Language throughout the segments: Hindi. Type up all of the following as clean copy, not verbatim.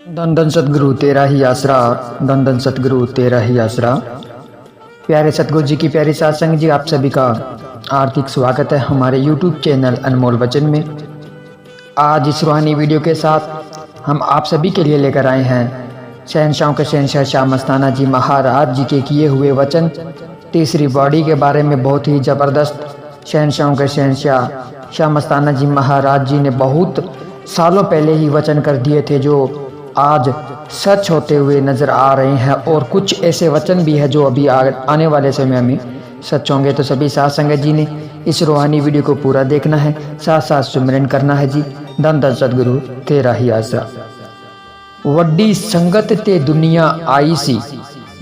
धन धन सतगुरु तेरा ही आसरा, धन धन सतगुरु तेरा ही आसरा। प्यारे सतगुरु जी की प्यारी सत्संग जी, आप सभी का हार्दिक स्वागत है हमारे YouTube चैनल अनमोल वचन में। आज इस रूहानी वीडियो के साथ हम आप सभी के लिए लेकर आए हैं शहंशाहों के शहंशाह शाह मस्ताना जी महाराज जी के किए हुए वचन तीसरी बॉडी के बारे में। बहुत ही ज़बरदस्त शहंशाहों के शहंशाह शाह मस्ताना जी महाराज जी ने बहुत सालों पहले ही वचन कर दिए थे, जो आज सच होते हुए नज़र आ रहे हैं। और कुछ ऐसे वचन भी है जो अभी आने वाले समय में सच होंगे। तो सभी साथ संगत जी ने इस रूहानी वीडियो को पूरा देखना है, साथ साथ सुमिरन करना है जी। धन धन सतगुरु तेरा ही आसरा। वड्डी संगत ते दुनिया आई सी,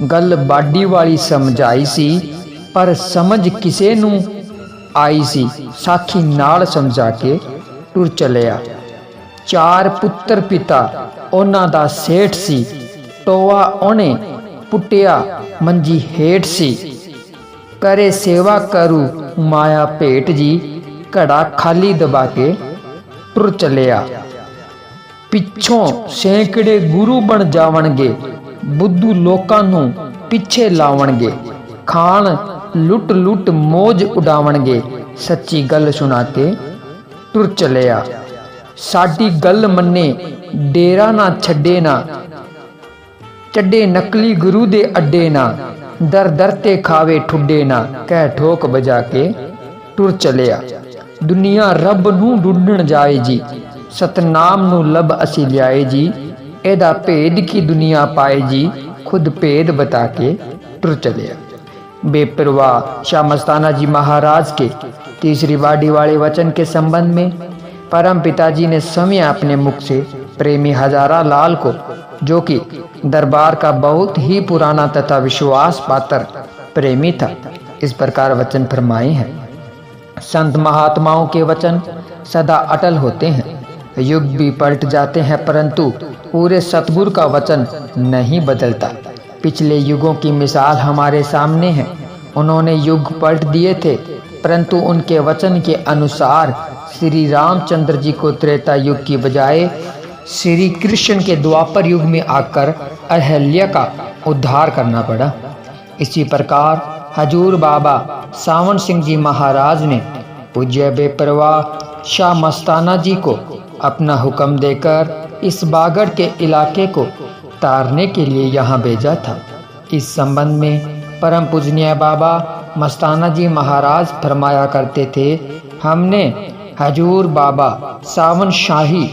गल बाडी वाली समझाई सी, पर समझ किसे नू आई सी, साखी नाल समझा के टुर चलिया। चार पुत्र पिता ਉਹਨਾਂ ਦਾ ਸੇਠ ਸੀ, ਟੋਆ ਉਹਨੇ ਪੁੱਟਿਆ ਮੰਜੀ ਹੇਠ ਸੀ, करे सेवा करू माया भेट जी, घड़ा खाली दबा के टुर चलिया। पिछों सैकड़े गुरु बन जावणगे, बुद्धू लोकां नू पिछे लावणगे, खान लुट लुट मौज उडावणगे, सच्ची गल सुना के टुर चलिया। साडी गल मन्ने डेरा ना छड्डे ना, चड्डे नकली गुरु दे अड्डे ना, दर दर ते खावे ठुड्डे ना, कह ठोक बजा के टुर चलिया। दुनिया रब नू ढूंढण जाए जी, सतनाम नू लब असी लियाए जी, एदा भेद की दुनिया पाए जी, खुद भेद बता के टुर चलिया। बेपरवाह शाह मस्ताना जी महाराज के तीसरी बाडी वाले वचन के संबंध में परम पिताजी ने समय अपने मुख से प्रेमी हजारा लाल को, जो कि दरबार का बहुत ही पुराना तथा विश्वास पात्र प्रेमी था, इस प्रकार वचन फरमाए हैं। संत महात्माओं के वचन सदा अटल होते हैं, युग भी पलट जाते हैं, परंतु पूरे सतगुरु का वचन नहीं बदलता। पिछले युगों की मिसाल हमारे सामने है। उन्होंने युग पलट दिए थे, परंतु उनके वचन के अनुसार श्री रामचंद्र जी को त्रेता युग की बजाय श्री कृष्ण के द्वापर युग में आकर अहल्या का उद्धार करना पड़ा। इसी प्रकार हजूर बाबा सावन सिंह जी महाराज ने पूज्य बेपरवाह शाह मस्ताना जी को अपना हुक्म देकर इस बागड़ के इलाके को तारने के लिए यहाँ भेजा था। इस संबंध में परम पूजनीय बाबा मस्ताना जी महाराज फरमाया करते थे, हमने हजूर बाबा सावन शाही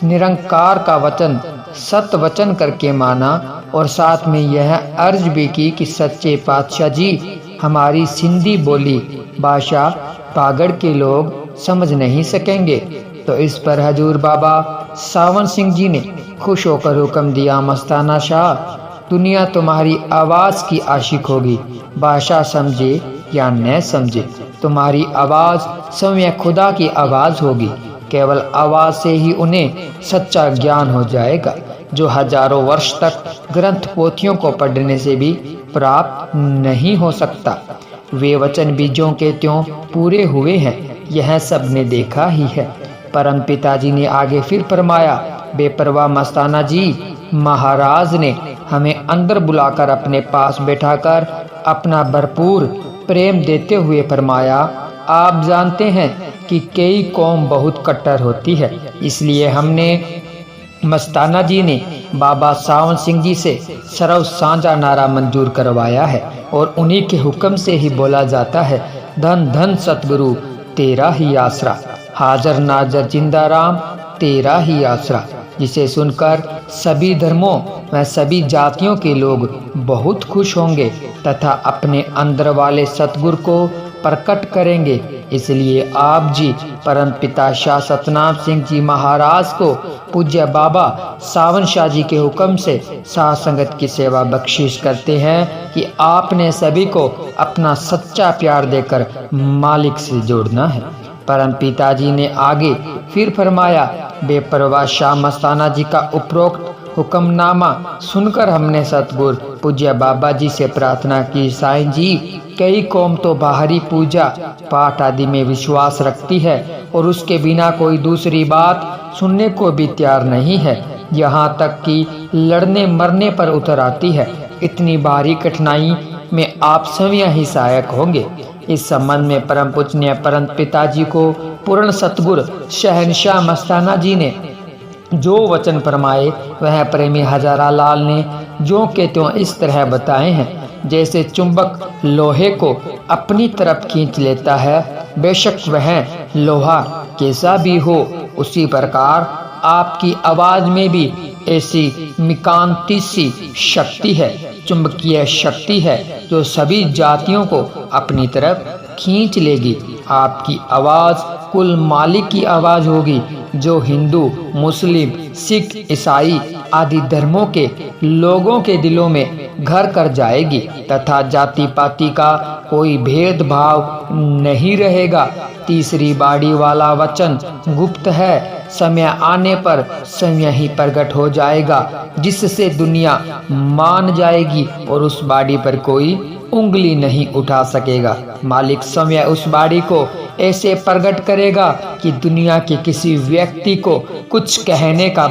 निरंकार का वचन सत वचन करके माना, और साथ में यह अर्ज भी की कि सच्चे पातशाह जी हमारी सिंधी बोली भाषा बागड़ के लोग समझ नहीं सकेंगे। तो इस पर हजूर बाबा सावन सिंह जी ने खुश होकर हुक्म दिया, मस्ताना शाह, दुनिया तुम्हारी आवाज़ की आशिक होगी, भाषा समझे या न समझे, तुम्हारी आवाज़ स्वयं खुदा की आवाज़ होगी। केवल आवाज़ से ही उन्हें सच्चा ज्ञान हो जाएगा, जो हजारों वर्ष तक ग्रंथ पोथियों को पढ़ने से भी प्राप्त नहीं हो सकता। वे वचन बीजों के त्यों पूरे हुए हैं, यह सब ने देखा ही है। परम पिताजी ने आगे फिर फरमाया, बेपरवाह मस्ताना जी महाराज ने हमें अंदर बुलाकर अपने पास बैठाकर अपना भरपूर प्रेम देते हुए फरमाया, आप जानते हैं कि कई कौम बहुत कट्टर होती है, इसलिए हमने मस्ताना जी ने बाबा सावन सिंह जी से सरव साझा नारा मंजूर करवाया है, और उन्हीं के हुक्म से ही बोला जाता है, धन धन सतगुरु तेरा ही आसरा, हाजर नाजर जिंदा राम तेरा ही आसरा। जिसे सुनकर सभी धर्मों व सभी जातियों के लोग बहुत खुश होंगे तथा अपने अंदर वाले सतगुरु को प्रकट करेंगे। इसलिए आप जी परम पिता शाह सतनाम सिंह जी महाराज को पूज्य बाबा सावन शाह जी के हुक्म से साथ संगत की सेवा बख्शिश करते हैं कि आपने सभी को अपना सच्चा प्यार देकर मालिक से जोड़ना है। परम पिताजी ने आगे फिर फरमाया, बेपरवाह शाह मस्ताना जी का उपरोक्त हुक्मनामा सुनकर हमने सतगुरु पूज्य बाबा जी से प्रार्थना की, साईं जी कई कौम तो बाहरी पूजा पाठ आदि में विश्वास रखती है और उसके बिना कोई दूसरी बात सुनने को भी तैयार नहीं है, यहाँ तक कि लड़ने मरने पर उतर आती है। इतनी भारी कठिनाई में आप स्वयं ही सहायक होंगे। इस संबंध में परम पूजनीय परम पिताजी को पूर्ण सतगुरु शहनशाह मस्ताना जी ने जो वचन फरमाए वह प्रेमी हजारा लाल ने जो के त्यों इस तरह बताए हैं। जैसे चुंबक लोहे को अपनी तरफ खींच लेता है, बेशक वह लोहा कैसा भी हो, उसी प्रकार आपकी आवाज में भी ऐसी मिकांती सी शक्ति है, चुंबकीय शक्ति है जो सभी जातियों को अपनी तरफ खींच लेगी। आपकी आवाज कुल मालिक की आवाज होगी जो हिंदू, मुस्लिम, सिख, ईसाई आदि धर्मों के लोगों के दिलों में घर कर जाएगी तथा जाति पाति का कोई भेदभाव नहीं रहेगा। तीसरी बाड़ी वाला वचन गुप्त है, समय आने पर स्वयं ही प्रकट हो जाएगा, जिससे दुनिया मान जाएगी और उस बाड़ी पर कोई उंगली नहीं उठा सकेगा। मालिक स्वयं उस बाड़ी को ऐसे प्रकट करेगा कि दुनिया के किसी व्यक्ति को कुछ कहने का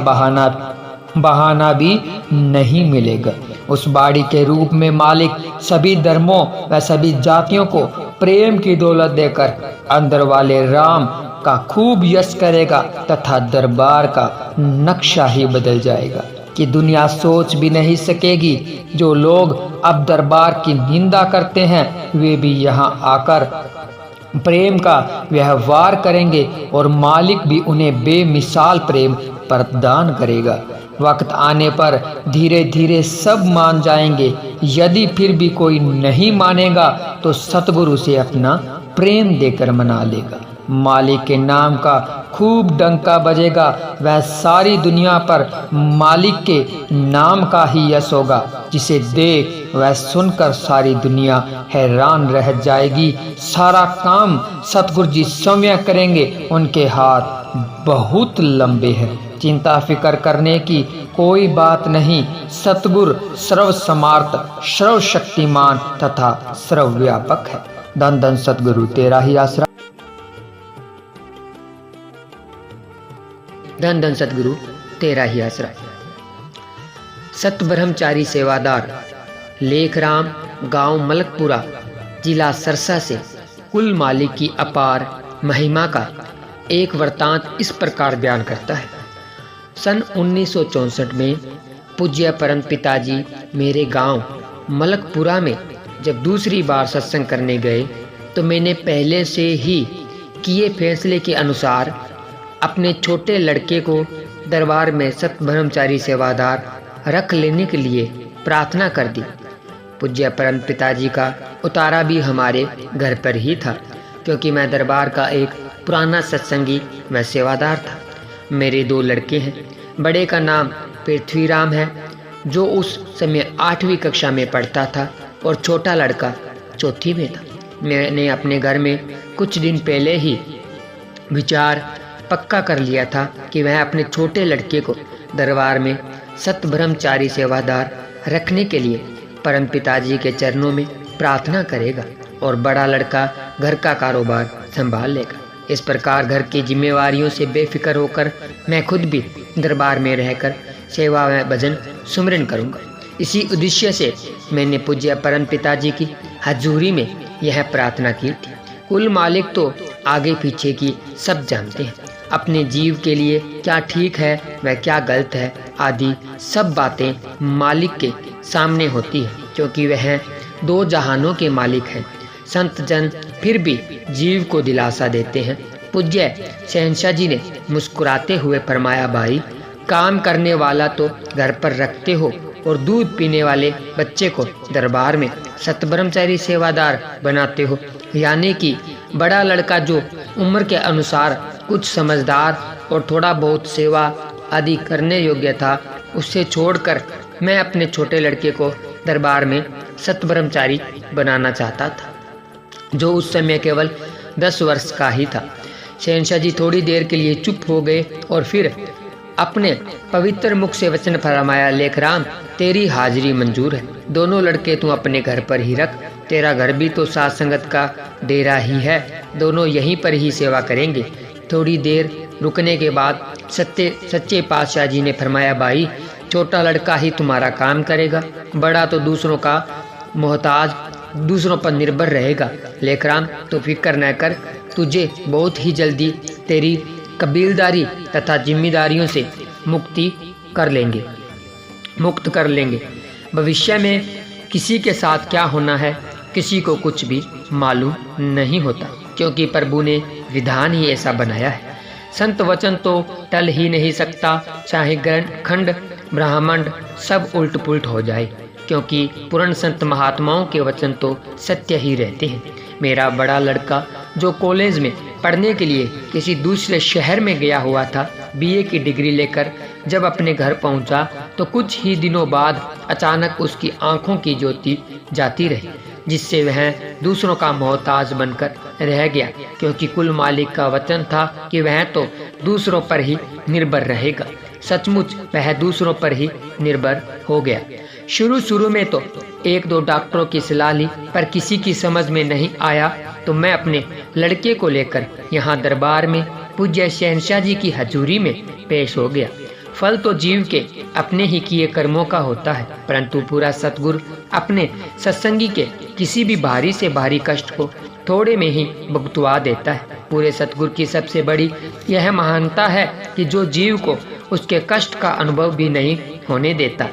बहाना भी नहीं मिलेगा। उस बाड़ी के रूप में मालिक सभी धर्मों व सभी जातियों को प्रेम की दौलत देकर अंदर वाले राम का खूब यश करेगा तथा दरबार का नक्शा ही बदल जाएगा कि दुनिया सोच भी नहीं सकेगी। जो लोग अब दरबार की निंदा करते हैं वे भी यहाँ आकर प्रेम का व्यवहार करेंगे और मालिक भी उन्हें बेमिसाल प्रेम प्रदान करेगा। वक्त आने पर धीरे धीरे सब मान जाएंगे। यदि फिर भी कोई नहीं मानेगा तो सतगुरु से अपना प्रेम देकर मना लेगा। मालिक के नाम का खूब डंका बजेगा। वह सारी दुनिया पर मालिक के नाम का ही यश होगा, जिसे देख वह सुनकर सारी दुनिया हैरान रह जाएगी। सारा काम सतगुरु जी स्वयं करेंगे। उनके हाथ बहुत लंबे हैं, चिंता फिक्र करने की कोई बात नहीं। सतगुरु सर्व समार्थ, सर्व शक्तिमान तथा सर्वव्यापक है। धन धन सतगुरु तेरा ही आसरा। धन धन सतगुरु तेरा ही आसरा। सत ब्रह्मचारी सेवादार लेखराम, गांव मलकपुरा, जिला सरसा से कुल मालिक की अपार महिमा का एक वृतांत इस प्रकार बयान करता है। सन 1964 में पूज्य परम पिताजी मेरे गांव मलकपुरा में जब दूसरी बार सत्संग करने गए तो मैंने पहले से ही किए फैसले के अनुसार अपने छोटे लड़के को दरबार में सत ब्रह्मचारी सेवादार रख लेने के लिए प्रार्थना कर दी। पूज्य परम पिताजी का उतारा भी हमारे घर पर ही था, क्योंकि मैं दरबार का एक पुराना सत्संगी व सेवादार था। मेरे 2 लड़के हैं। बड़े का नाम पृथ्वीराम है, जो उस समय 8वीं कक्षा में पढ़ता था, और छोटा लड़का 4थी में था। मैंने अपने घर में कुछ दिन पहले ही विचार पक्का कर लिया था कि वह अपने छोटे लड़के को दरबार में सत ब्रह्मचारी सेवादार रखने के लिए परम पिताजी के चरणों में प्रार्थना करेगा और बड़ा लड़का घर का कारोबार संभाल लेगा। इस प्रकार घर की जिम्मेवारियों से बेफिक्र होकर मैं खुद भी दरबार में रहकर सेवा व भजन सुमरन करूंगा। इसी उद्देश्य से मैंने पूज्य परम पिताजी की हजूरी में यह प्रार्थना की थी। कुल मालिक तो आगे पीछे की सब जानते हैं। अपने जीव के लिए क्या ठीक है व क्या गलत है आदि सब बातें मालिक के सामने होती है, क्योंकि वह 2 जहानों के मालिक हैं। संत जन फिर भी जीव को दिलासा देते हैं। पूज्य शहनशाह जी ने मुस्कुराते हुए फरमाया, भाई काम करने वाला तो घर पर रखते हो और दूध पीने वाले बच्चे को दरबार में सत ब्रह्मचारी सेवादार बनाते हो। यानी कि बड़ा लड़का जो उम्र के अनुसार कुछ समझदार और थोड़ा बहुत सेवा आदि करने योग्य था, उससे छोड़कर मैं अपने छोटे लड़के को दरबार में सत ब्रह्मचारी बनाना चाहता था, जो उस समय केवल 10 वर्ष का ही था। शहनशाह जी थोड़ी देर के लिए चुप हो गए और फिर अपने पवित्र मुख से वचन फरमाया, लेखराम तेरी हाजिरी मंजूर है। दोनों लड़के तू अपने घर पर ही रख। तेरा घर भी तो साथ संगत का डेरा ही है। दोनों यहीं पर ही सेवा करेंगे। थोड़ी देर रुकने के बाद सच्चे पातशाह जी ने फरमाया, भाई छोटा लड़का ही तुम्हारा काम करेगा, बड़ा तो दूसरों का मोहताज, दूसरों पर निर्भर रहेगा। लेखराम तो फिक्र न कर, तुझे बहुत ही जल्दी तेरी कबीलदारी तथा जिम्मेदारियों से मुक्त कर लेंगे। भविष्य में किसी के साथ क्या होना है किसी को कुछ भी मालूम नहीं होता, क्योंकि प्रभु ने विधान ही ऐसा बनाया है। संत वचन तो टल ही नहीं सकता, चाहे खंड ब्रह्मांड सब उल्ट पुल्ट हो जाए, क्योंकि पूर्ण संत महात्माओं के वचन तो सत्य ही रहते हैं। मेरा बड़ा लड़का जो कॉलेज में पढ़ने के लिए किसी दूसरे शहर में गया हुआ था, बीए की डिग्री लेकर जब अपने घर पहुंचा तो कुछ ही दिनों बाद अचानक उसकी आंखों की ज्योति जाती रही, जिससे वह दूसरों का मोहताज बनकर रह गया, क्योंकि कुल मालिक का वचन था कि वह तो दूसरों पर ही निर्भर रहेगा। सचमुच वह दूसरों पर ही निर्भर हो गया। शुरू में तो 1-2 डॉक्टरों की सलाह ली, पर किसी की समझ में नहीं आया, तो मैं अपने लड़के को लेकर यहाँ दरबार में पूज्य शहंशाह जी की हजूरी में पेश हो गया। फल तो जीव के अपने ही किए कर्मों का होता है, परंतु पूरा सतगुरु अपने सत्संगी के किसी भी भारी से भारी कष्ट को थोड़े में ही भुगतवा देता है। पूरे सतगुरु की सबसे बड़ी यह महानता है कि जो जीव को उसके कष्ट का अनुभव भी नहीं होने देता,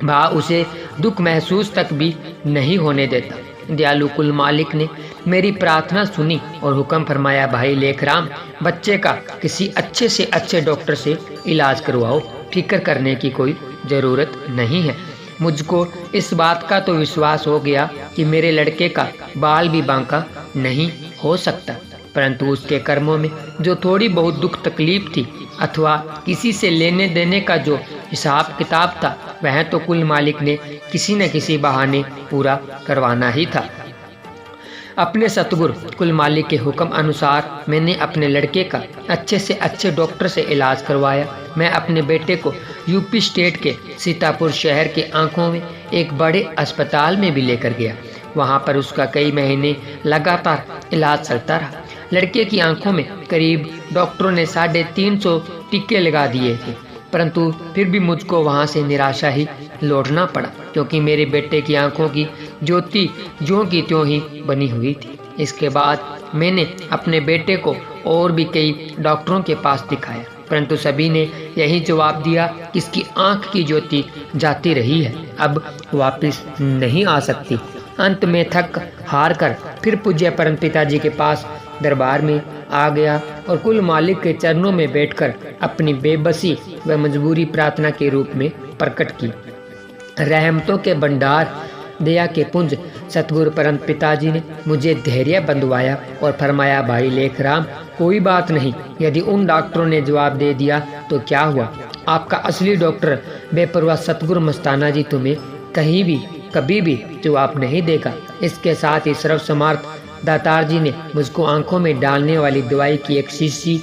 वह उसे दुख महसूस तक भी नहीं होने देता। दयालु कुल मालिक ने मेरी प्रार्थना सुनी और हुक्म फरमाया, भाई लेखराम, बच्चे का किसी अच्छे से अच्छे डॉक्टर से इलाज करवाओ, फिक्र करने की कोई ज़रूरत नहीं है। मुझको इस बात का तो विश्वास हो गया कि मेरे लड़के का बाल भी बांका नहीं हो सकता, परंतु उसके कर्मों में जो थोड़ी बहुत दुख तकलीफ थी अथवा किसी से लेने देने का जो हिसाब किताब था, वह तो कुल मालिक ने किसी न किसी बहाने पूरा करवाना ही था। अपने सतगुरु कुल मालिक के हुक्म अनुसार मैंने अपने लड़के का अच्छे से अच्छे डॉक्टर से इलाज करवाया। मैं अपने बेटे को यूपी स्टेट के सीतापुर शहर के आंखों में एक बड़े अस्पताल में भी लेकर गया। वहां पर उसका कई महीने लगातार इलाज चलता रहा। लड़के की आंखों में करीब डॉक्टरों ने 350 टीके लगा दिए थे, परंतु फिर भी मुझको वहां से निराशा ही लौटना पड़ा, क्योंकि मेरे बेटे की आंखों की ज्योति ज्यों की त्यों ही बनी हुई थी। इसके बाद मैंने अपने बेटे को और भी कई डॉक्टरों के पास दिखाया, परंतु सभी ने यही जवाब दिया कि इसकी आंख की ज्योति जाती रही है, अब वापस नहीं आ सकती। अंत में थक हार कर फिर पूज्य परम पिताजी के पास दरबार में आ गया और कुल मालिक के चरणों में बैठकर अपनी बेबसी व मजबूरी प्रार्थना के रूप में प्रकट की। रहमतों के भंडार दया के पुंज सतगुरु परम पिताजी ने मुझे धैर्य बंधवाया और फरमाया, भाई लेखराम, कोई बात नहीं, यदि उन डॉक्टरों ने जवाब दे दिया तो क्या हुआ, आपका असली डॉक्टर बेपरवाह सतगुरु मस्ताना जी तुम्हें कहीं भी कभी भी जवाब नहीं देगा। इसके साथ ही सर्वसमर्थ दातार जी ने मुझको आंखों में डालने वाली दवाई की एक शीशी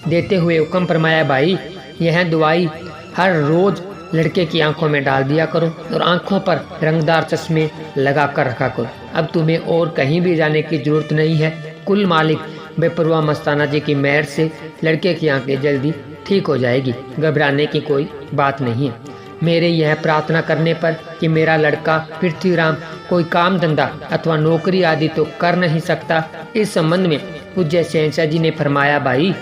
देते हुए हुक्म फरमाया, भाई यह दवाई हर रोज लड़के की आंखों में डाल दिया करो और आंखों पर रंगदार चश्मे लगा कर रखा करो। अब तुम्हें और कहीं भी जाने की जरूरत नहीं है। कुल मालिक बेपरवाह मस्ताना जी की मेहर से लड़के की आंखें जल्दी ठीक हो जाएगी, घबराने की कोई बात नहीं है। मेरे यह प्रार्थना करने पर कि मेरा लड़का पृथ्वीराम कोई काम धंधा अथवा नौकरी आदि तो कर नहीं सकता, इस संबंध में पूज्य शहंशाह जी ने फरमाया, भाई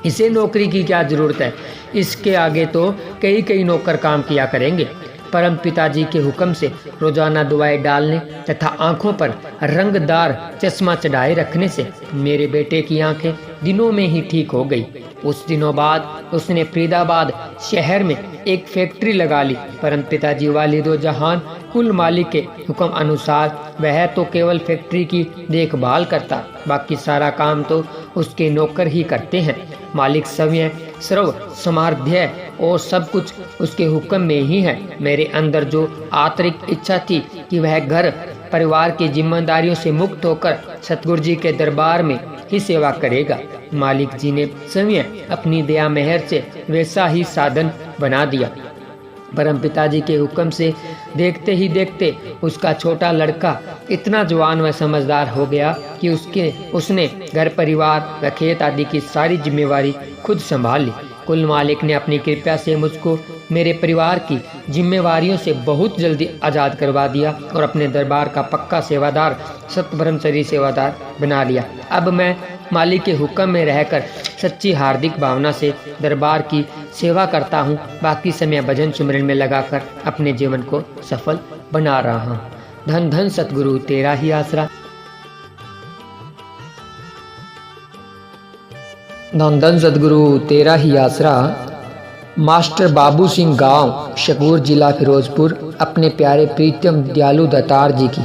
इसे नौकरी की क्या जरूरत है, इसके आगे तो कई नौकर काम किया करेंगे। परम पिताजी के हुक्म से रोजाना दवाएं डालने तथा आंखों पर रंगदार चश्मा चढ़ाए रखने से मेरे बेटे की आंखें दिनों में ही ठीक हो गई। कुछ दिनों बाद उसने फरीदाबाद शहर में एक फैक्ट्री लगा ली। परम पिताजी वालिदो जहान कुल मालिक के हुक्म अनुसार वह तो केवल फैक्ट्री की देखभाल करता, बाकी सारा काम तो उसके नौकर ही करते हैं। मालिक समय सर्व समाध्य और सब कुछ उसके हुक्म में ही है। मेरे अंदर जो आंतरिक इच्छा थी कि वह घर परिवार की जिम्मेदारियों से मुक्त होकर सतगुरु जी के दरबार में ही सेवा करेगा, मालिक जी ने स्वयं अपनी दया मेहर से वैसा ही साधन बना दिया। परम पिताजी के हुक्म से देखते ही देखते उसका छोटा लड़का इतना जवान व समझदार हो गया कि उसने घर परिवार व खेत आदि की सारी जिम्मेवारी खुद संभाल ली। कुल मालिक ने अपनी कृपा से मुझको मेरे परिवार की जिम्मेवारियों से बहुत जल्दी आज़ाद करवा दिया और अपने दरबार का पक्का सेवादार, सत ब्रह्मचरी सेवादार बना लिया। अब मैं मालिक के हुक्म में रहकर सच्ची हार्दिक भावना से दरबार की सेवा करता हूँ। बाकी समय भजन सुमरन में लगाकर अपने जीवन को सफल बना रहा हूँ। धन धन सतगुरु तेरा ही आसरा। धन धन सतगुरु तेरा ही आसरा। मास्टर बाबू सिंह गांव शकूर जिला फिरोजपुर अपने प्यारे प्रीतम दयालु दातार जी की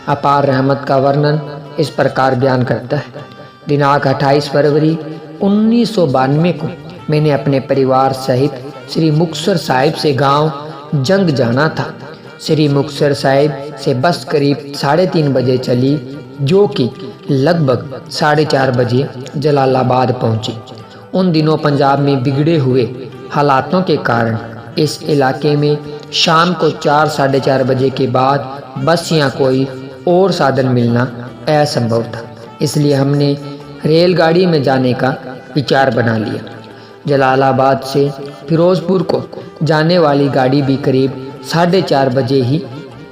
अपार रहमत का वर्णन इस प्रकार बयान करता है। दिनांक 28 फरवरी 1992 को मैंने अपने परिवार सहित श्री मुक्तसर साहिब से गांव जंग जाना था। श्री मुक्तसर साहिब से बस करीब 3:30 बजे चली, जो कि लगभग 4:30 बजे जलालाबाद पहुंची। उन दिनों पंजाब में बिगड़े हुए हालातों के कारण इस इलाके में शाम को 4-4:30 बजे के बाद बस या कोई और साधन मिलना असंभव था। इसलिए हमने रेलगाड़ी में जाने का विचार बना लिया। जलालाबाद से फिरोजपुर को जाने वाली गाड़ी भी करीब 4:30 बजे ही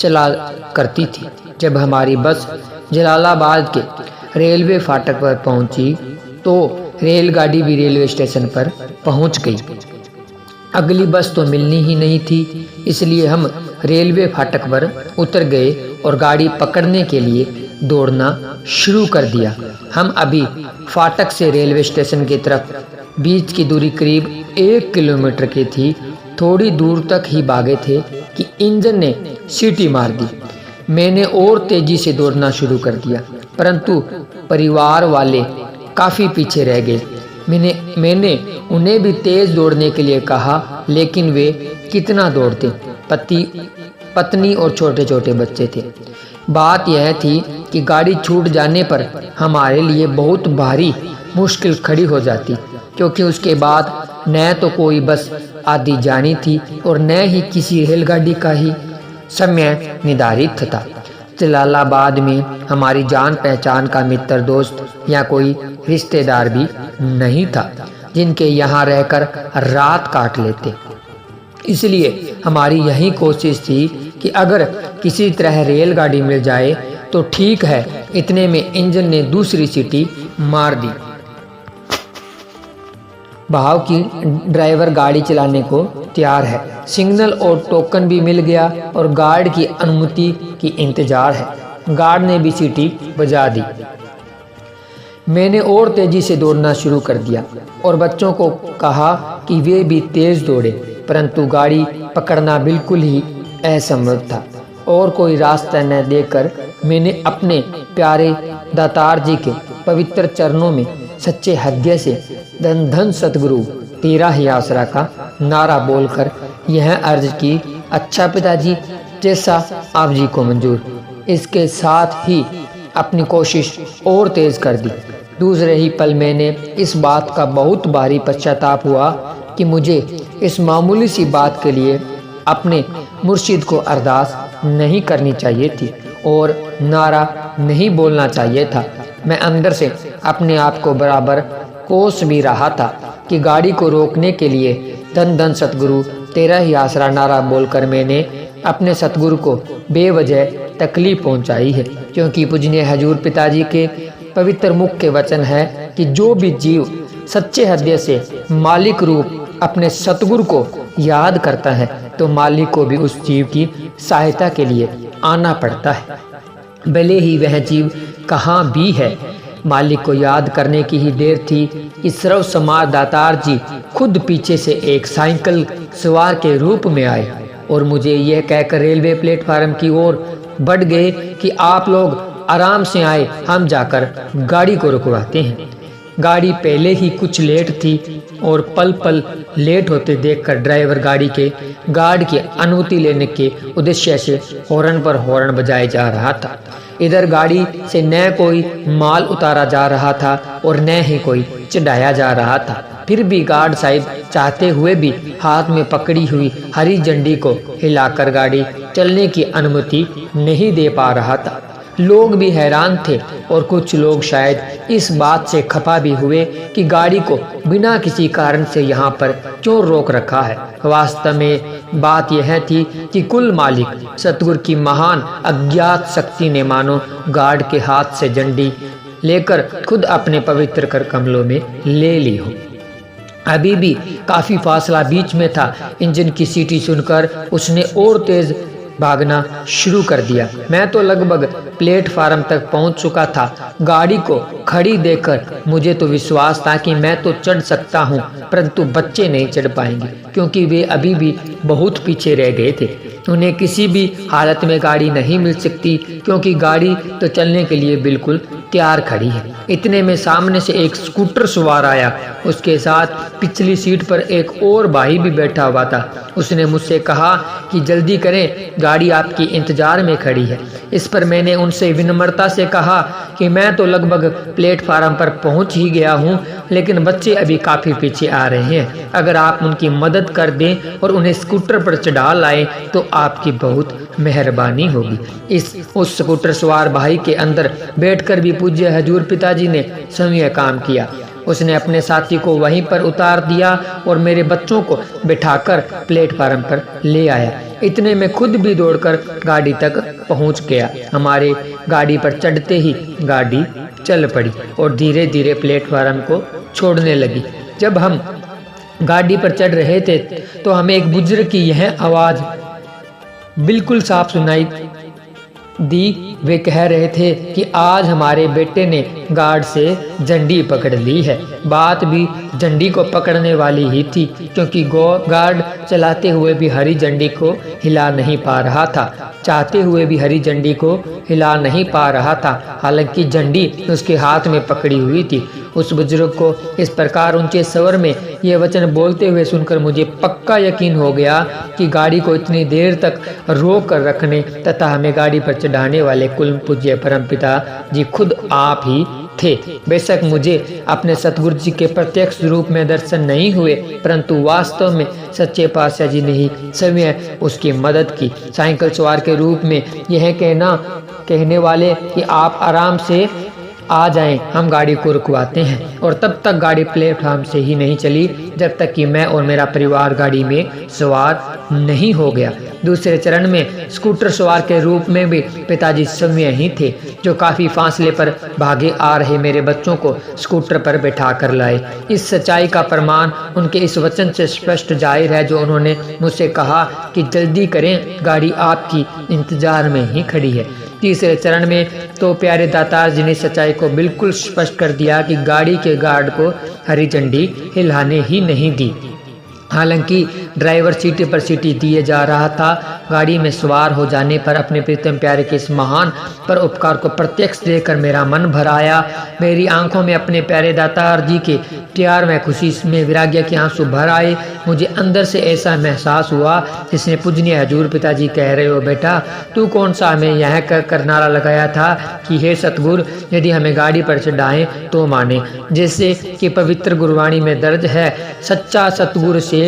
चला करती थी। जब हमारी बस जलालाबाद के रेलवे फाटक पर पहुंची तो रेलगाड़ी भी रेलवे स्टेशन पर पहुंच गई। अगली बस तो मिलनी ही नहीं थी, इसलिए हम रेलवे फाटक पर उतर गए और गाड़ी पकड़ने के लिए दौड़ना शुरू कर दिया। हम अभी फाटक से रेलवे स्टेशन की तरफ बीच की दूरी करीब 1 किलोमीटर की थी। थोड़ी दूर तक ही भागे थे कि इंजन ने सीटी मार दी। मैंने और तेजी से दौड़ना शुरू कर दिया, परंतु परिवार वाले काफ़ी पीछे रह गए। मैंने उन्हें भी तेज दौड़ने के लिए कहा, लेकिन वे कितना दौड़ते। पत्नी और छोटे छोटे बच्चे थे। बात यह थी कि गाड़ी छूट जाने पर हमारे लिए बहुत भारी मुश्किल खड़ी हो जाती, क्योंकि उसके बाद न तो कोई बस आदि जानी थी और न ही किसी रेलगाड़ी का ही समय निर्धारित था। जलालाबाद में हमारी जान पहचान का मित्र दोस्त या कोई रिश्तेदार भी नहीं था जिनके यहाँ रहकर रात काट लेते। इसलिए हमारी यही कोशिश थी कि अगर किसी तरह रेलगाड़ी मिल जाए तो ठीक है। इतने में इंजन ने दूसरी सीटी मार दी। भाव की ड्राइवर गाड़ी चलाने को तैयार है। सिग्नल और टोकन भी मिल गया और गार्ड की अनुमति की इंतजार है। गार्ड ने भी सीटी बजा दी। मैंने और तेजी से दौड़ना शुरू कर दिया और बच्चों को कहा कि वे भी तेज दौड़े, परंतु गाड़ी पकड़ना बिल्कुल ही असंभव था और कोई रास्ता न देकर मैंने अपने प्यारे दातार जी के पवित्र चरणों में सच्चे हृदय से धन धन सतगुरु तेरा ही आसरा का नारा बोलकर यह अर्ज की, अच्छा पिताजी, जैसा आप जी को मंजूर। इसके साथ ही अपनी कोशिश और तेज कर दी। दूसरे ही पल मैंने इस बात का बहुत भारी पश्चाताप हुआ कि मुझे इस मामूली सी बात के लिए अपने मुर्शिद को अरदास नहीं करनी चाहिए थी और नारा नहीं बोलना चाहिए था। मैं अंदर से अपने आप को बराबर कोस भी रहा था कि गाड़ी को रोकने के लिए धन धन सतगुरु तेरा ही आसरा नारा बोलकर मैंने अपने सतगुरु को बेवजह तकलीफ पहुंचाई है, क्योंकि पूजनीय हजूर पिताजी के पवित्र मुख के वचन है कि जो भी जीव सच्चे हृदय से मालिक रूप अपने सतगुरु को याद करता है तो मालिक को भी उस जीव की सहायता के लिए आना पड़ता है, भले ही वह जीव कहाँ भी है। मालिक को याद करने की ही देर थी कि सर्व समाज दातार जी खुद पीछे से एक साइकिल सवार के रूप में आए और मुझे यह कहकर रेलवे प्लेटफार्म की ओर बढ़ गए कि आप लोग आराम से आए, हम जाकर गाड़ी को रुकवाते हैं। गाड़ी पहले ही कुछ लेट थी और पल पल लेट होते देखकर ड्राइवर गाड़ी के गार्ड की अनुमति लेने के उद्देश्य से हॉर्न पर हॉर्न बजाए जा रहा था। इधर गाड़ी से न कोई माल उतारा जा रहा था और न ही कोई चढ़ाया जा रहा था। फिर भी गार्ड साहब चाहते हुए भी हाथ में पकड़ी हुई हरी झंडी को हिलाकर गाड़ी चलने की अनुमति नहीं दे पा रहा था। लोग भी हैरान थे और कुछ लोग शायद इस बात से खफा भी हुए कि गाड़ी को बिना किसी कारण से यहाँ पर क्यों रोक रखा है। वास्तव में बात यह थी कि कुल मालिक सतगुरु की महान अज्ञात शक्ति ने मानो गार्ड के हाथ से झंडी लेकर खुद अपने पवित्र कर कमलों में ले ली हो। अभी भी काफी फासला बीच में था। इंजन की सीटी सुनकर उसने और तेज भागना शुरू कर दिया। मैं तो लगभग प्लेटफार्म तक पहुंच चुका था। गाड़ी को खड़ी देखकर मुझे तो विश्वास था कि मैं तो चढ़ सकता हूं, परंतु बच्चे नहीं चढ़ पाएंगे क्योंकि वे अभी भी बहुत पीछे रह गए थे। उन्हें किसी भी हालत में गाड़ी नहीं मिल सकती क्योंकि गाड़ी तो चलने के लिए बिल्कुल तैयार खड़ी है। इतने में सामने से एक स्कूटर सवार आया। उसके साथ पिछली सीट पर एक और भाई भी बैठा हुआ था। उसने मुझसे कहा कि जल्दी करें, गाड़ी आपकी इंतजार में खड़ी है। इस पर मैंने उनसे विनम्रता से कहा कि मैं तो लगभग प्लेटफार्म पर पहुंच ही गया हूं, लेकिन बच्चे अभी काफी पीछे आ रहे हैं। अगर आप उनकी मदद कर दें और उन्हें स्कूटर पर चढ़ा लाएं तो आपकी बहुत मेहरबानी होगी। उस स्कूटर सवार भाई के अंदर बैठकर भी पूज्य हजूर पिताजी ने समीय काम किया। उसने अपने साथी को वहीं पर उतार दिया और मेरे बच्चों को बिठाकर प्लेटफार्म पर ले आया। इतने में खुद भी दौड़कर गाड़ी तक पहुंच गया। हमारे गाड़ी पर चढ़ते ही गाड़ी चल पड़ी और धीरे धीरे प्लेटफार्म को छोड़ने लगी। जब हम गाड़ी पर चढ़ रहे थे तो हमें एक बुजुर्ग की यह आवाज़ बिल्कुल साफ सुनाई दी। वे कह रहे थे कि आज हमारे बेटे ने गार्ड से झंडी पकड़ ली है। बात भी झंडी को पकड़ने वाली ही थी क्योंकि गार्ड चलाते हुए भी हरी झंडी को हिला नहीं पा रहा था, चाहते हुए भी हरी झंडी को हिला नहीं पा रहा था। हालांकि झंडी उसके हाथ में पकड़ी हुई थी। उस बुजुर्ग को इस प्रकार ऊंचे स्वर में ये वचन बोलते हुए सुनकर मुझे पक्का यकीन हो गया कि गाड़ी को इतनी देर तक रोक कर रखने तथा हमें गाड़ी पर चढ़ाने वाले कुल पूज्य परमपिता जी खुद आप ही थे। बेशक मुझे अपने सतगुरु जी के प्रत्यक्ष रूप में दर्शन नहीं हुए, परंतु वास्तव में सच्चे पातशाह जी ने ही स्वयं उसकी मदद की। साइकिल सवार के रूप में यह कहने वाले कि आप आराम से आ जाएं, हम गाड़ी को रुकवाते हैं। और तब तक गाड़ी प्लेटफार्म से ही नहीं चली जब तक कि मैं और मेरा परिवार गाड़ी में सवार नहीं हो गया। दूसरे चरण में स्कूटर सवार के रूप में भी पिताजी स्वयं ही थे, जो काफ़ी फासले पर भागे आ रहे मेरे बच्चों को स्कूटर पर बैठा कर लाए। इस सच्चाई का प्रमाण उनके इस वचन से स्पष्ट जाहिर है जो उन्होंने मुझसे कहा कि जल्दी करें, गाड़ी आपकी इंतजार में ही खड़ी है। तीसरे चरण में तो प्यारे दातार जी ने सच्चाई को बिल्कुल स्पष्ट कर दिया कि गाड़ी के गार्ड को हरी झंडी हिलाने ही नहीं दी। हालांकि ड्राइवर सीटी पर सीटी दिए जा रहा था। गाड़ी में सवार हो जाने पर अपने प्रीतम प्यारे के इस महान पर उपकार को प्रत्यक्ष देखकर मेरा मन भर आया। मेरी आंखों में अपने प्यारे दातार जी के प्यार में खुशी में विराग्य के आंसू भर आए। मुझे अंदर से ऐसा महसूस हुआ जिसने पूजनीय हजूर पिताजी कह रहे हो, बेटा तू कौन सा हमें यह कर नारा लगाया था कि हे सतगुरु, यदि हमें गाड़ी पर चढ़ाएं तो माने। जैसे कि पवित्र गुरबाणी में दर्ज है, सच्चा सतगुरु सेव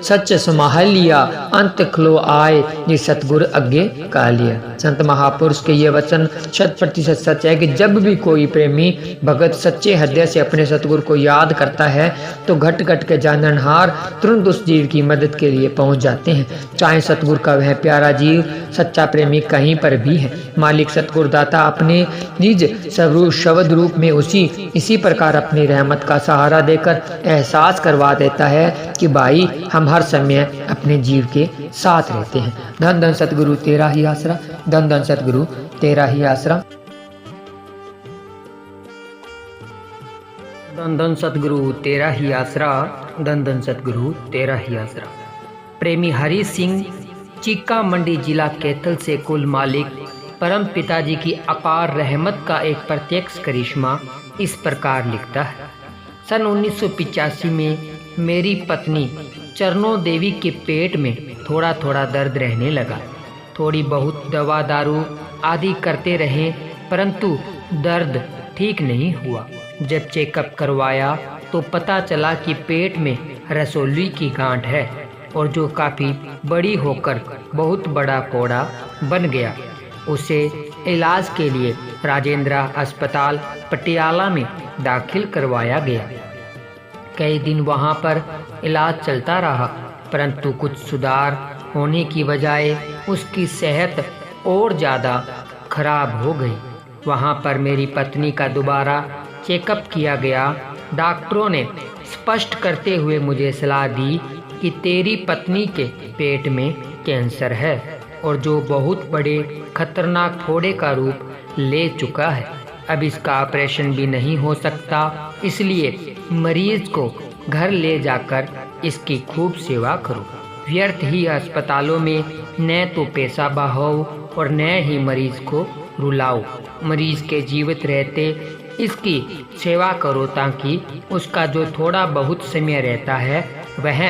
सच समाहलिया अंत खलो आए, ये सतगुरु अग्गे का लिया। संत महापुरुष के ये वचन 100% सच है कि जब भी कोई प्रेमी भगत सच्चे हृदय से अपने सतगुरु को याद करता है तो घट घट के जाननहार तुरंत उस जीव की मदद के लिए पहुंच जाते हैं। चाहे सतगुरु का वह प्यारा जीव सच्चा प्रेमी कहीं पर भी है, मालिक सतगुरु दाता अपने निज स्वरूप शब्द रूप में इसी प्रकार अपनी रहमत का सहारा देकर एहसास करवा देता है कि भाई हम हर समय अपने जीव के साथ रहते हैं। धन धन सतगुरु तेरा ही आसरा, धन धन सतगुरु तेरा ही आसरा, धन धन सतगुरु तेरा ही आसरा, धन धन सतगुरु तेरा ही आसरा। प्रेमी हरि सिंह, चीका मंडी जिला कैथल से कुल मालिक परम पिताजी की अपार रहमत का एक प्रत्यक्ष करिश्मा इस प्रकार लिखता है। सन 1985 में मेरी पत्नी चरणों देवी के पेट में थोड़ा थोड़ा दर्द रहने लगा। थोड़ी बहुत दवा दारू आदि करते रहे, परंतु दर्द ठीक नहीं हुआ। जब चेकअप करवाया तो पता चला कि पेट में रसोली की गांठ है और जो काफ़ी बड़ी होकर बहुत बड़ा फोड़ा बन गया। उसे इलाज के लिए राजेंद्रा अस्पताल पटियाला में दाखिल करवाया गया। कई दिन वहाँ पर इलाज चलता रहा, परंतु कुछ सुधार होने की बजाय उसकी सेहत और ज़्यादा खराब हो गई। वहाँ पर मेरी पत्नी का दोबारा चेकअप किया गया। डॉक्टरों ने स्पष्ट करते हुए मुझे सलाह दी कि तेरी पत्नी के पेट में कैंसर है और जो बहुत बड़े खतरनाक फोड़े का रूप ले चुका है। अब इसका ऑपरेशन भी नहीं हो सकता, इसलिए मरीज को घर ले जाकर इसकी खूब सेवा करो। व्यर्थ ही अस्पतालों में न तो पैसा बहाओ और न ही मरीज को रुलाओ। मरीज के जीवित रहते इसकी सेवा करो ताकि उसका जो थोड़ा बहुत समय रहता है वह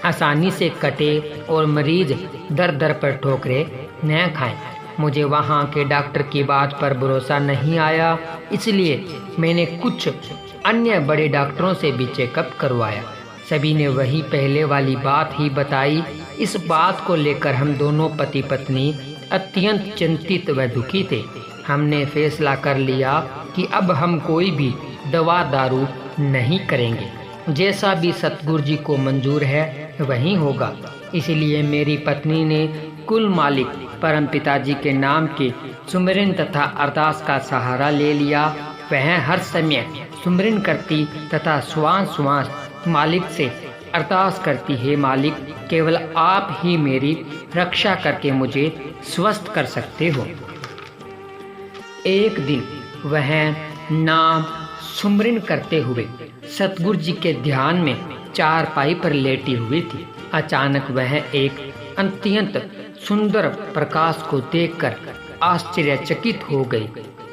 आसानी से कटे और मरीज दर दर पर ठोकरे न खाएं। मुझे वहाँ के डॉक्टर की बात पर भरोसा नहीं आया, इसलिए मैंने कुछ अन्य बड़े डॉक्टरों से भी चेकअप करवाया। सभी ने वही पहले वाली बात ही बताई। इस बात को लेकर हम दोनों पति पत्नी अत्यंत चिंतित व दुखी थे। हमने फैसला कर लिया कि अब हम कोई भी दवा दारू नहीं करेंगे, जैसा भी सतगुरु जी को मंजूर है वही होगा। इसलिए मेरी पत्नी ने कुल मालिक परम पिताजी के नाम के सुमिरन तथा अरदास का सहारा ले लिया। वह हर समय सुमिरन करती तथा श्वास श्वास मालिक से अरदास करती, हे मालिक, केवल आप ही मेरी रक्षा करके मुझे स्वस्थ कर सकते हो। एक दिन वह नाम सुमिरन करते हुए सतगुरु जी के ध्यान में चारपाई पर लेटी हुई थी। अचानक वह एक अत्यंत सुंदर प्रकाश को देखकर आश्चर्यचकित हो गई।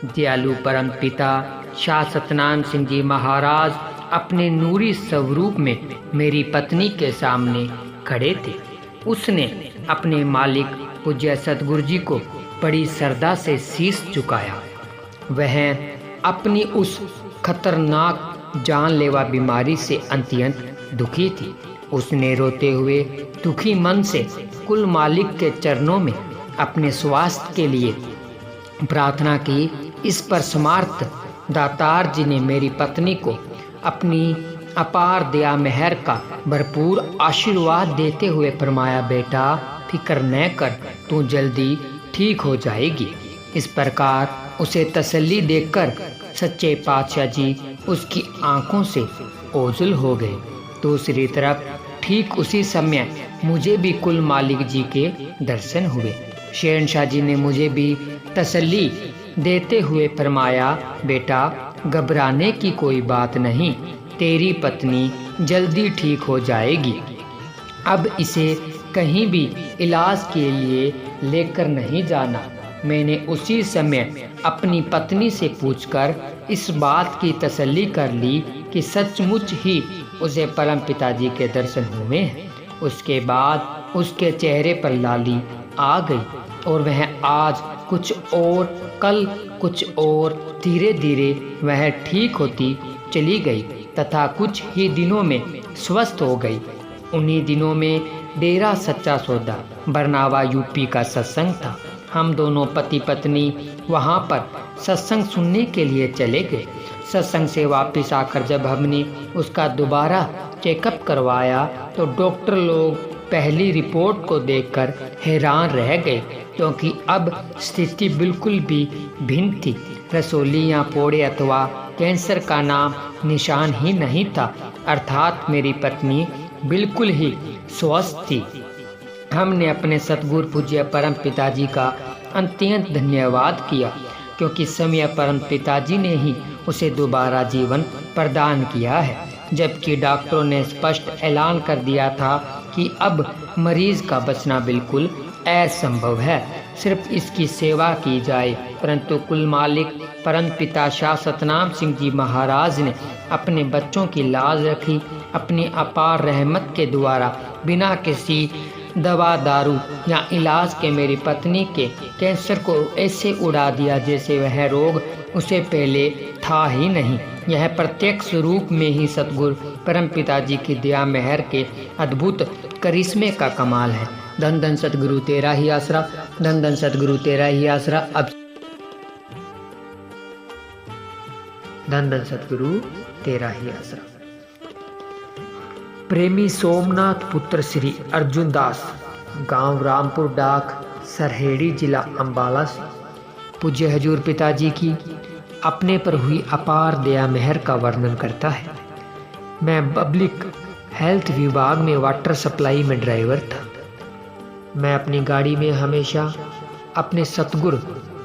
दयालु परम पिता शाह सतनाम सिंह जी महाराज अपने नूरी स्वरूप में मेरी पत्नी के सामने खड़े थे। उसने अपने मालिक पूज्य सतगुरु जी को बड़ी श्रद्धा से शीश झुकाया। वह अपनी उस खतरनाक जानलेवा बीमारी से अत्यंत दुखी थी। उसने रोते हुए दुखी मन से कुल मालिक के चरणों में अपने स्वास्थ्य के लिए प्रार्थना की। इस पर समर्थ दातार जी ने मेरी पत्नी को अपनी अपार दया मेहर का भरपूर आशीर्वाद देते हुए फरमाया, बेटा फिक्र न कर, तू जल्दी ठीक हो जाएगी। इस प्रकार उसे तसल्ली देकर सच्चे पातशाह जी उसकी आंखों से ओझल हो गए। दूसरी तरफ ठीक उसी समय मुझे भी कुल मालिक जी के दर्शन हुए। शहंशाह जी ने मुझे भी तसल्ली देते हुए फरमाया, बेटा घबराने की कोई बात नहीं, तेरी पत्नी जल्दी ठीक हो जाएगी। अब इसे कहीं भी इलाज के लिए लेकर नहीं जाना। मैंने उसी समय अपनी पत्नी से पूछकर इस बात की तसल्ली कर ली कि सचमुच ही उसे परम पिताजी के दर्शन हुए हैं। उसके बाद उसके चेहरे पर लाली आ गई और वह आज कुछ और, कल कुछ और, धीरे धीरे वह ठीक होती चली गई तथा कुछ ही दिनों में स्वस्थ हो गई। उन्हीं दिनों में डेरा सच्चा सौदा बरनावा यूपी का सत्संग था। हम दोनों पति पत्नी वहाँ पर सत्संग सुनने के लिए चले गए। सत्संग से वापस आकर जब हमने उसका दोबारा चेकअप करवाया तो डॉक्टर लोग पहली रिपोर्ट को देखकर हैरान रह गए, क्योंकि अब स्थिति बिल्कुल भी भिन्न थी। रसोली या फोड़े अथवा कैंसर का नाम निशान ही नहीं था, अर्थात मेरी पत्नी बिल्कुल ही स्वस्थ थी। हमने अपने सतगुरु पूज्य परम पिताजी का अत्यंत धन्यवाद किया, क्योंकि समय परम पिताजी ने ही उसे दोबारा जीवन प्रदान किया है, जबकि डॉक्टरों ने स्पष्ट ऐलान कर दिया था कि अब मरीज का बचना बिल्कुल असंभव है, सिर्फ इसकी सेवा की जाए। परंतु कुल मालिक परम पिता शाह सतनाम सिंह जी महाराज ने अपने बच्चों की लाज रखी। अपनी अपार रहमत के द्वारा बिना किसी दवा दारू या इलाज के मेरी पत्नी के कैंसर को ऐसे उड़ा दिया जैसे वह रोग उसे पहले था ही नहीं। यह प्रत्यक्ष रूप में ही सतगुरु परम पिताजी की दया मेहर के अद्भुत करिश्मे का कमाल है। धन धन सतगुरु तेरा ही आसरा, धन धन सतगुरु तेरा ही आसरा। अब धन धन सतगुरु तेरा ही आसरा। प्रेमी सोमनाथ पुत्र श्री अर्जुन दास, गांव रामपुर डाक, सरहेड़ी, जिला अंबाला से पूज्य हजूर पिताजी की अपने पर हुई अपार दया मेहर का वर्णन करता है। मैं पब्लिक हेल्थ विभाग में वाटर सप्लाई में ड्राइवर था। मैं अपनी गाड़ी में हमेशा अपने सतगुरु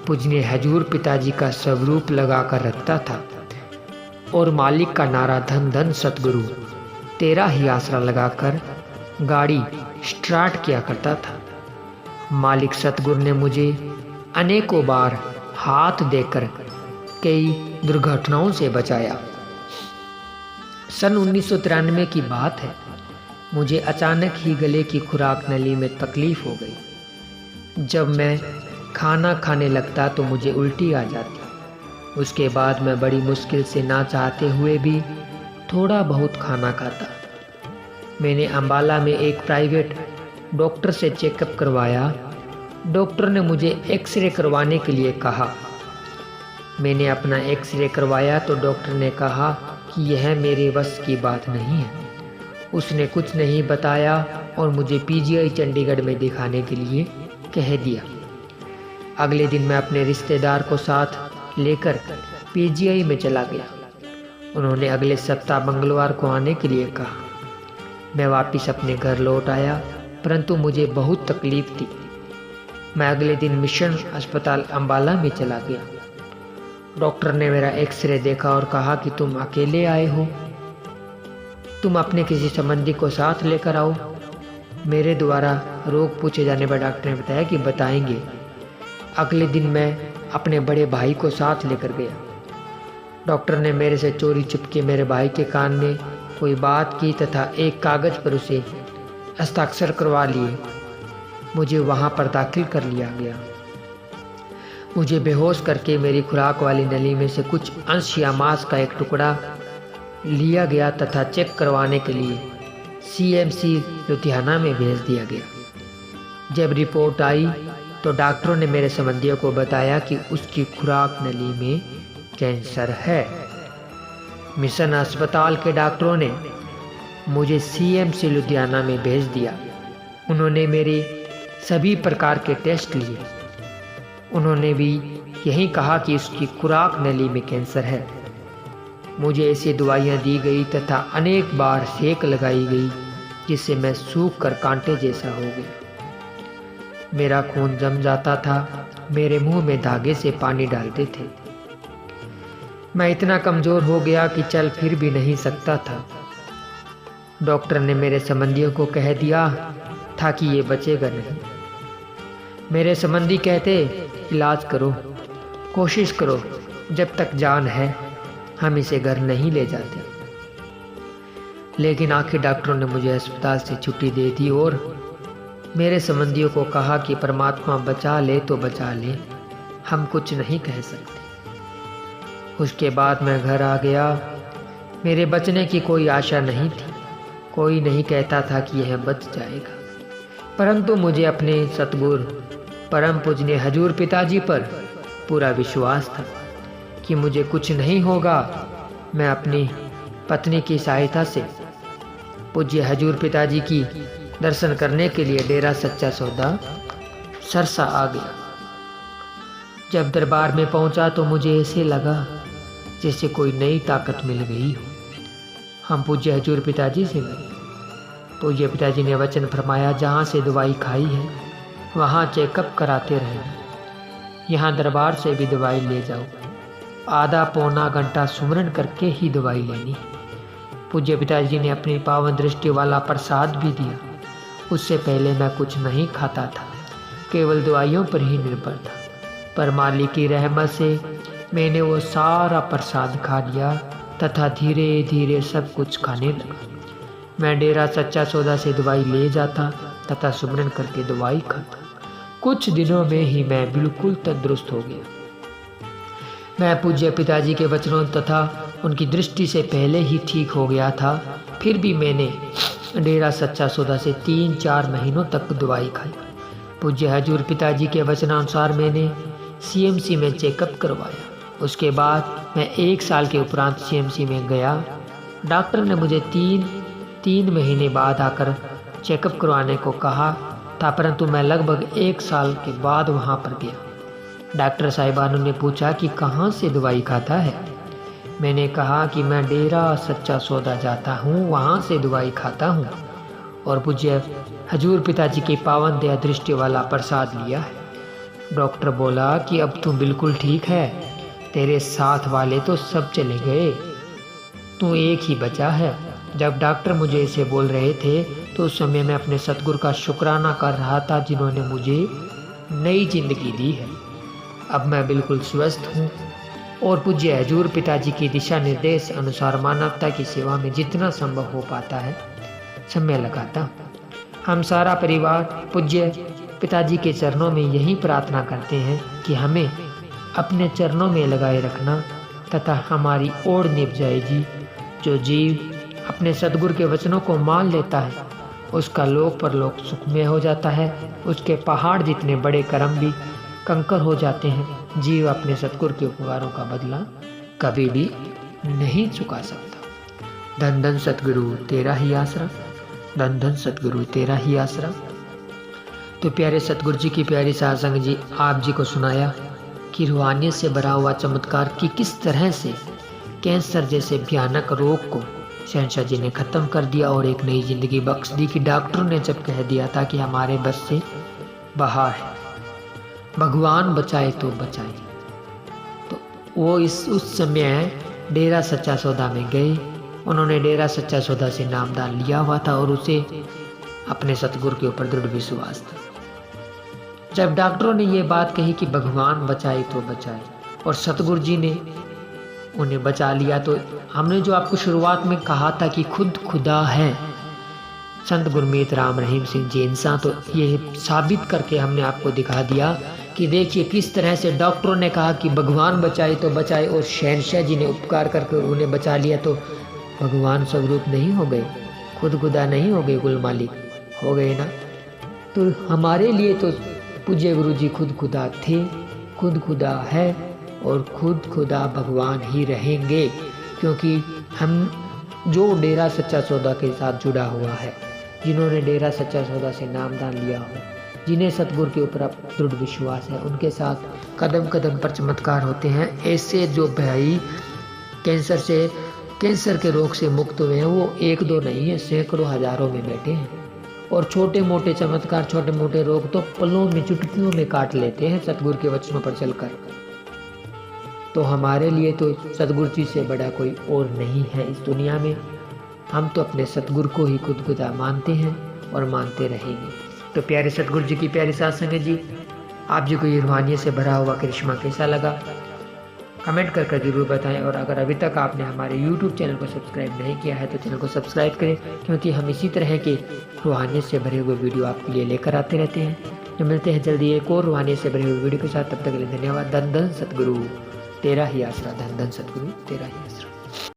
पूजनीय हजूर पिताजी का स्वरूप लगा कर रखता था और मालिक का नारा धन धन सतगुरु तेरा ही आसरा लगाकर गाड़ी स्टार्ट किया करता था। मालिक सतगुरु ने मुझे अनेकों बार हाथ देकर कई दुर्घटनाओं से बचाया। सन 1993 की बात है। मुझे अचानक ही गले की खुराक नली में तकलीफ हो गई। जब मैं खाना खाने लगता तो मुझे उल्टी आ जाती। उसके बाद मैं बड़ी मुश्किल से ना चाहते हुए भी थोड़ा बहुत खाना खाता। मैंने अंबाला में एक प्राइवेट डॉक्टर से चेकअप करवाया। डॉक्टर ने मुझे एक्सरे करवाने के लिए कहा। मैंने अपना एक्सरे करवाया तो डॉक्टर ने कहा कि यह मेरे वश की बात नहीं है। उसने कुछ नहीं बताया और मुझे पीजीआई चंडीगढ़ में दिखाने के लिए कह दिया। अगले दिन मैं अपने रिश्तेदार को साथ लेकर पीजीआई में चला गया। उन्होंने अगले सप्ताह मंगलवार को आने के लिए कहा। मैं वापस अपने घर लौट आया, परंतु मुझे बहुत तकलीफ थी। मैं अगले दिन मिशन अस्पताल अंबाला में चला गया। डॉक्टर ने मेरा एक्सरे देखा और कहा कि तुम अकेले आए हो, तुम अपने किसी संबंधी को साथ लेकर आओ। मेरे द्वारा रोग पूछे जाने पर डॉक्टर ने बताया कि बताएंगे। अगले दिन मैं अपने बड़े भाई को साथ लेकर गया। डॉक्टर ने मेरे से चोरी चुपके मेरे भाई के कान में कोई बात की तथा एक कागज़ पर उसे हस्ताक्षर करवा लिए। मुझे वहाँ पर दाखिल कर लिया गया। मुझे बेहोश करके मेरी खुराक वाली नली में से कुछ अंश या मांस का एक टुकड़ा लिया गया तथा चेक करवाने के लिए सीएमसी लुधियाना में भेज दिया गया। जब रिपोर्ट आई तो डॉक्टरों ने मेरे संबंधियों को बताया कि उसकी खुराक नली में कैंसर है। मिशन अस्पताल के डॉक्टरों ने मुझे सीएमसी लुधियाना में भेज दिया। उन्होंने मेरे सभी प्रकार के टेस्ट लिए। उन्होंने भी यही कहा कि उसकी खुराक नली में कैंसर है। मुझे ऐसी दवाइयाँ दी गई तथा अनेक बार सेक लगाई गई, जिससे मैं सूख कर कांटे जैसा हो गया। मेरा खून जम जाता था। मेरे मुंह में धागे से पानी डालते थे। मैं इतना कमज़ोर हो गया कि चल फिर भी नहीं सकता था। डॉक्टर ने मेरे संबंधियों को कह दिया था कि ये बचेगा नहीं। मेरे संबंधी कहते इलाज करो, कोशिश करो, जब तक जान है हम इसे घर नहीं ले जाते। लेकिन आखिर डॉक्टरों ने मुझे अस्पताल से छुट्टी दे दी और मेरे संबंधियों को कहा कि परमात्मा बचा ले तो बचा ले, हम कुछ नहीं कह सकते। उसके बाद मैं घर आ गया। मेरे बचने की कोई आशा नहीं थी। कोई नहीं कहता था कि यह बच जाएगा, परंतु मुझे अपने सतगुरु परम पूजनीय हजूर पिताजी पर पूरा विश्वास था कि मुझे कुछ नहीं होगा। मैं अपनी पत्नी की सहायता से पूज्य हजूर पिताजी की दर्शन करने के लिए डेरा सच्चा सौदा सरसा आ गया। जब दरबार में पहुंचा तो मुझे ऐसे लगा जैसे कोई नई ताकत मिल गई हो। हम पूज्य हजूर पिताजी से मिले। पूज्य पिताजी ने वचन फरमाया, जहाँ से दवाई खाई है वहाँ चेकअप कराते रहना। यहाँ दरबार से भी दवाई ले जाओ। आधा पौना घंटा सुमरन करके ही दवाई लेनी है। पूज्य पिताजी ने अपनी पावन दृष्टि वाला प्रसाद भी दिया। उससे पहले मैं कुछ नहीं खाता था, केवल दवाइयों पर ही निर्भर था। पर मालिक की रहमत से मैंने वो सारा प्रसाद खा लिया तथा धीरे धीरे सब कुछ खाने लगा। मैं डेरा सच्चा सौदा से दवाई ले जाता तथा सुमरन करके दवाई खाता। कुछ दिनों में ही मैं बिल्कुल तंदुरुस्त हो गया। मैं पूज्य पिताजी के वचनों तथा उनकी दृष्टि से पहले ही ठीक हो गया था, फिर भी मैंने डेरा सच्चा सौदा से 3-4 महीनों तक दवाई खाई। पूज्य हजूर पिताजी के वचनानुसार मैंने सीएमसी में चेकअप करवाया। उसके बाद मैं 1 साल के उपरांत सीएमसी में गया। डॉक्टर ने मुझे 3 महीने बाद आकर चेकअप करवाने को कहा था, परंतु मैं लगभग 1 साल के बाद वहाँ पर गया। डॉक्टर साहिबानों ने पूछा कि कहाँ से दवाई खाता है। मैंने कहा कि मैं डेरा सच्चा सौदा जाता हूँ, वहाँ से दवाई खाता हूँ और पूज्य हजूर पिताजी की पावन दया दृष्टि वाला प्रसाद लिया है। डॉक्टर बोला कि अब तू बिल्कुल ठीक है, तेरे साथ वाले तो सब चले गए, तू एक ही बचा है। जब डॉक्टर मुझे इसे बोल रहे थे तो उस समय मैं अपने सतगुरु का शुक्राना कर रहा था, जिन्होंने मुझे नई जिंदगी दी है। अब मैं बिल्कुल स्वस्थ हूँ और पूज्य हजूर पिताजी की दिशा निर्देश अनुसार मानवता की सेवा में जितना संभव हो पाता है समय लगाता हूँ। हम सारा परिवार पूज्य पिताजी के चरणों में यही प्रार्थना करते हैं कि हमें अपने चरणों में लगाए रखना तथा हमारी ओर निभ जाएगी। जो जीव अपने सद्गुरु के वचनों को मान लेता है उसका लोक परलोक सुखमय हो जाता है। उसके पहाड़ जितने बड़े कर्म भी कंकर हो जाते हैं। जीव अपने सतगुरु के उपकारों का बदला कभी भी नहीं चुका सकता। धन धन सतगुरु तेरा ही आसरा, धन धन सतगुरु तेरा ही आसरा। तो प्यारे सतगुरु जी की प्यारी साधुसंग जी आप जी को सुनाया कि रूहानियत से भरा हुआ चमत्कार की किस तरह से कैंसर जैसे भयानक रोग को शहंशाह जी ने ख़त्म कर दिया और एक नई जिंदगी बख्श दी। कि डॉक्टरों ने जब कह दिया था कि हमारे बस से बाहर है, भगवान बचाए तो बचाए, तो वो उस समय डेरा सच्चा सौदा में गए। उन्होंने डेरा सच्चा सौदा से नामदान लिया हुआ था और उसे अपने सतगुरु के ऊपर दृढ़ विश्वास था। जब डॉक्टरों ने ये बात कही कि भगवान बचाए तो बचाए और सतगुरु जी ने उन्हें बचा लिया, तो हमने जो आपको शुरुआत में कहा था कि खुद खुदा है संत गुरमीत राम रहीम सिंह जी इंसान, तो ये साबित करके हमने आपको दिखा दिया कि देखिए किस तरह से डॉक्टरों ने कहा कि भगवान बचाए तो बचाए और शहंशाह जी ने उपकार करके उन्हें बचा लिया। तो भगवान स्वरूप नहीं हो गए, खुद खुदा नहीं हो गए, कुल मालिक हो गए ना। तो हमारे लिए तो पूज्य गुरु जी खुद खुदा थे, खुद खुदा है और खुद खुदा भगवान ही रहेंगे, क्योंकि हम जो डेरा सच्चा सौदा के साथ जुड़ा हुआ है, जिन्होंने डेरा सच्चा सौदा से नामदान लिया हो, जिन्हें सतगुरु के ऊपर दृढ़ विश्वास है, उनके साथ कदम कदम पर चमत्कार होते हैं। ऐसे जो भाई कैंसर के रोग से मुक्त हुए हैं वो 1-2 नहीं है, सैकड़ों हजारों में बैठे हैं। और छोटे मोटे चमत्कार, छोटे मोटे रोग तो पलों में चुटकियों में काट लेते हैं सतगुरु के वचनों पर चलकर। तो हमारे लिए तो सतगुरु जी से बड़ा कोई और नहीं है इस दुनिया में। हम तो अपने सतगुरु को ही खुद खुदा मानते हैं और मानते रहेंगे। तो प्यारे सतगुरु जी की प्यारी साथ संगत जी, आप जी को ये रूहानियत से भरा हुआ करिश्मा कैसा लगा कमेंट कर जरूर बताएं। और अगर अभी तक आपने हमारे YouTube चैनल को सब्सक्राइब नहीं किया है तो चैनल को सब्सक्राइब करें, क्योंकि हम इसी तरह के रूहानियत से भरे हुए वीडियो आपके लिए लेकर आते रहते हैं। तो मिलते हैं जल्दी एक और रूहानियत से भरे हुए वीडियो के साथ। तब तक के लिए धन्यवाद। धन धन सतगुरु तेरा ही आसरा, धन धन सतगुरु तेरा ही आसरा।